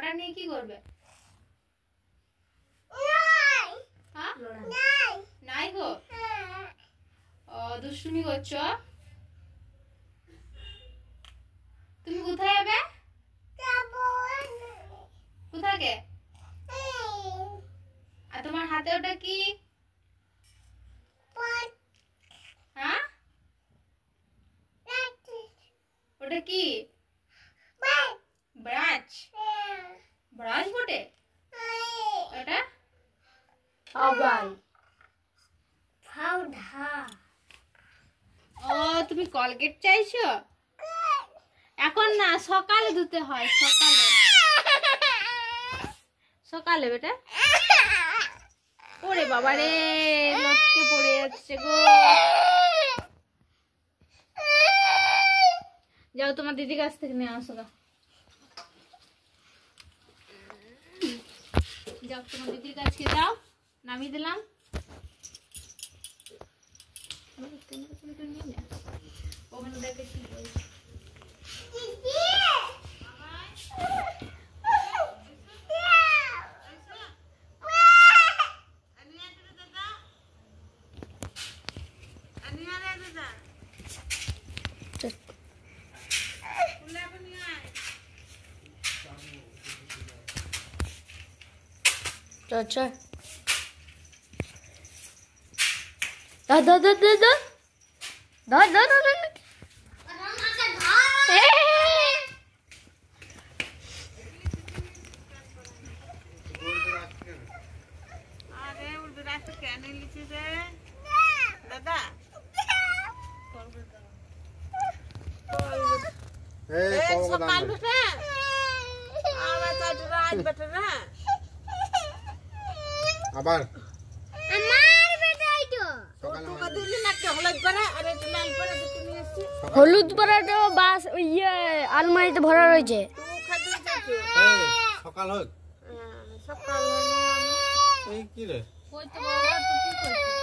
টাকাটা নিয়ে কি করবে? নাই গো, দুষ্টুমি করছো। তুমি কোথায় যাবে? কোথাকে? আর তোমার হাতে ওটা কি? হ্যাঁ, ওটা কি? ব্রাশ। ব্রাশ বটে ওটা। ও, তুমি কলগেট চাইছো? এখন না, সকালে ধুতে হয়। সকালে সকালে বেটা। ওরে বাবা রে, লটকে পড়ে যাচ্ছে গো। যাও তোমার দিদির কাছ থেকে নিয়ে আসো গা। যাও তোমার দিদির কাছে যাও, নামিয়ে দিলাম। ওখানে দেখে কি বলছে। चल दा दा दा दा दा दा दा दा दा আবার আমার বেটাই তো তোকে দিলি না কে হলুদ পাড়া আর এটা লাল পাড়া দুটো নিয়ে আসছি। হলুদ পাড়া তো বাস ইয়ে আলমারিতে ভরা রয়েছে। তুই খাদি যাচ্ছি এই সকাল হোক সকাল এই কি রে কই তো বাবা, তো কি করছিস?